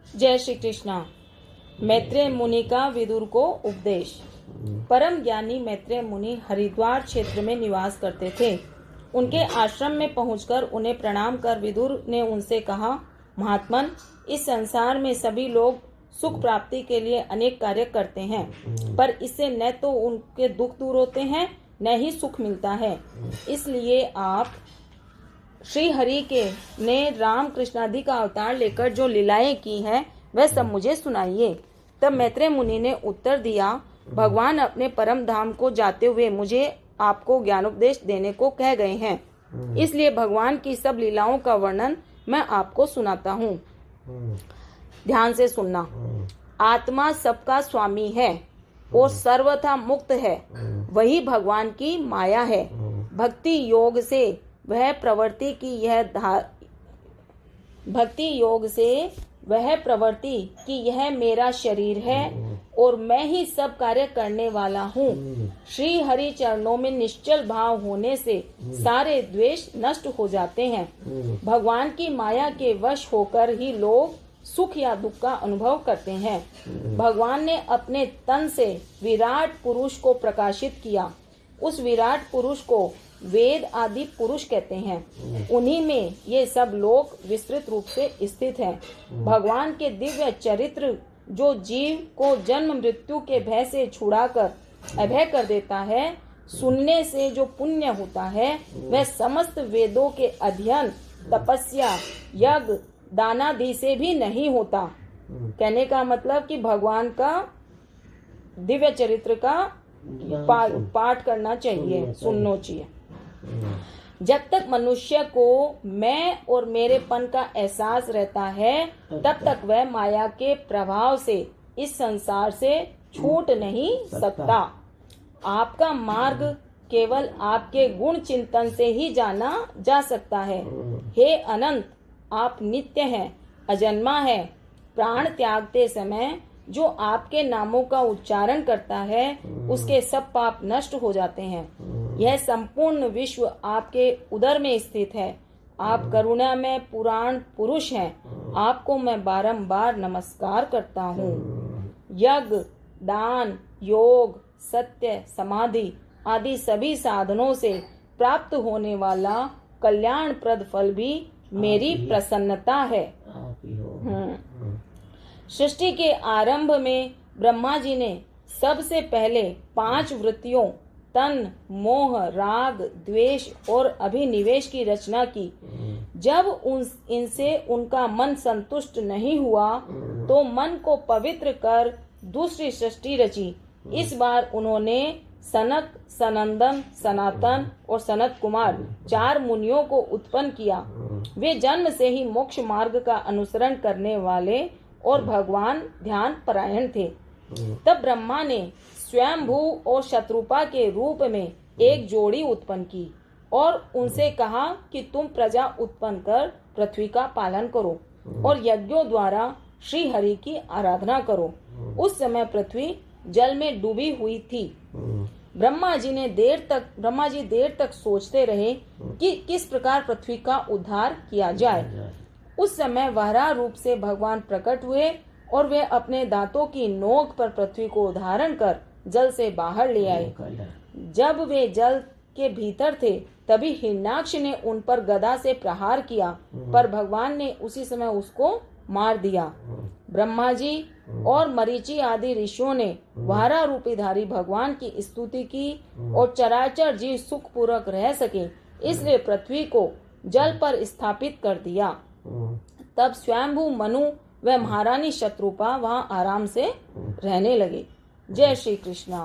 जय श्री कृष्णा। मैत्रेय मुनि का विदुर को उपदेश। परम ज्ञानी मैत्रेय मुनि हरिद्वार क्षेत्र में निवास करते थे। उनके आश्रम में पहुंचकर उन्हें प्रणाम कर विदुर ने उनसे कहा, महात्मन, इस संसार में सभी लोग सुख प्राप्ति के लिए अनेक कार्य करते हैं, पर इससे न तो उनके दुख दूर होते हैं न ही सुख मिलता है। इसलिए आप श्री हरि के ने राम कृष्णादि का अवतार लेकर जो लीलाएं की हैं वह सब मुझे सुनाइए। तब मैत्रेय मुनि ने उत्तर दिया, भगवान अपने परम धाम को जाते हुए मुझे आपको ज्ञानोपदेश देने को कह गए हैं, इसलिए भगवान की सब लीलाओं का वर्णन मैं आपको सुनाता हूँ। ध्यान से सुनना। आत्मा सबका स्वामी है और सर्वथा मुक्त है, वही भगवान की माया है। भक्ति योग से वह प्रवृत्ति कि यह मेरा शरीर है और मैं ही सब कार्य करने वाला हूँ। श्री हरि चरणों में निश्चल भाव होने से सारे द्वेष नष्ट हो जाते हैं। भगवान की माया के वश होकर ही लोग सुख या दुख का अनुभव करते हैं। भगवान ने अपने तन से विराट पुरुष को प्रकाशित किया। उस विराट पुरुष को वेद आदि पुरुष कहते हैं। उन्हीं में ये सब लोग विस्तृत रूप से स्थित हैं। भगवान के दिव्य चरित्र जो जीव को जन्म मृत्यु के भय से छुड़ाकर अभय कर देता है, सुनने से जो पुण्य होता है वह समस्त वेदों के अध्ययन, तपस्या, यज्ञ, दानादि से भी नहीं होता। कहने का मतलब कि भगवान का दिव्य चरित्र का पाठ करना चाहिए, सुनना चाहिए। जब तक मनुष्य को मैं और मेरेपन का एहसास रहता है तब तक वह माया के प्रभाव से इस संसार से छूट नहीं सकता। आपका मार्ग केवल आपके गुण चिंतन से ही जाना जा सकता है। हे अनंत, आप नित्य हैं, अजन्मा है। प्राण त्यागते समय जो आपके नामों का उच्चारण करता है उसके सब पाप नष्ट हो जाते हैं। यह संपूर्ण विश्व आपके उदर में स्थित है। आप करुणा में पुराण पुरुष हैं। आपको मैं बारंबार नमस्कार करता हूँ। यज्ञ, दान, योग, सत्य, समाधि आदि सभी साधनों से प्राप्त होने वाला कल्याणप्रद फल भी मेरी प्रसन्नता है। सृष्टि के आरंभ में ब्रह्मा जी ने सबसे पहले 5 वृत्तियों तन, मोह, राग, द्वेष और अभिनिवेश की रचना की। जब इनसे उनका मन संतुष्ट नहीं हुआ तो मन को पवित्र कर दूसरी सृष्टि रची। इस बार उन्होंने सनक, सनंदन, सनातन और सनत कुमार 4 मुनियों को उत्पन्न किया। वे जन्म से ही मोक्ष मार्ग का अनुसरण करने वाले और भगवान ध्यान परायण थे। तब ब्रह्मा ने स्वयंभू और शत्रुपा के रूप में एक जोड़ी उत्पन्न की और उनसे कहा कि तुम प्रजा उत्पन्न कर पृथ्वी का पालन करो और यज्ञों द्वारा श्री हरि की आराधना करो। उस समय पृथ्वी जल में डूबी हुई थी। ब्रह्मा जी देर तक सोचते रहे कि किस प्रकार पृथ्वी का उद्धार किया जाए। उस समय वराह रूप से भगवान प्रकट हुए और वे अपने दांतों की नोक पर पृथ्वी को धारण कर जल से बाहर ले आए। जब वे जल के भीतर थे तभी हिरण्याक्ष ने उन पर गदा से प्रहार किया, पर भगवान ने उसी समय उसको मार दिया। ब्रह्मा जी और मरीचि आदि ऋषियों ने वराह रूपीधारी भगवान की स्तुति की और चराचर जीव सुख पूर्वक रह सके, इसलिए पृथ्वी को जल पर स्थापित कर दिया। तब स्वयंभू मनु व महारानी शत्रुपा वहां आराम से रहने लगे। जय श्री कृष्णा।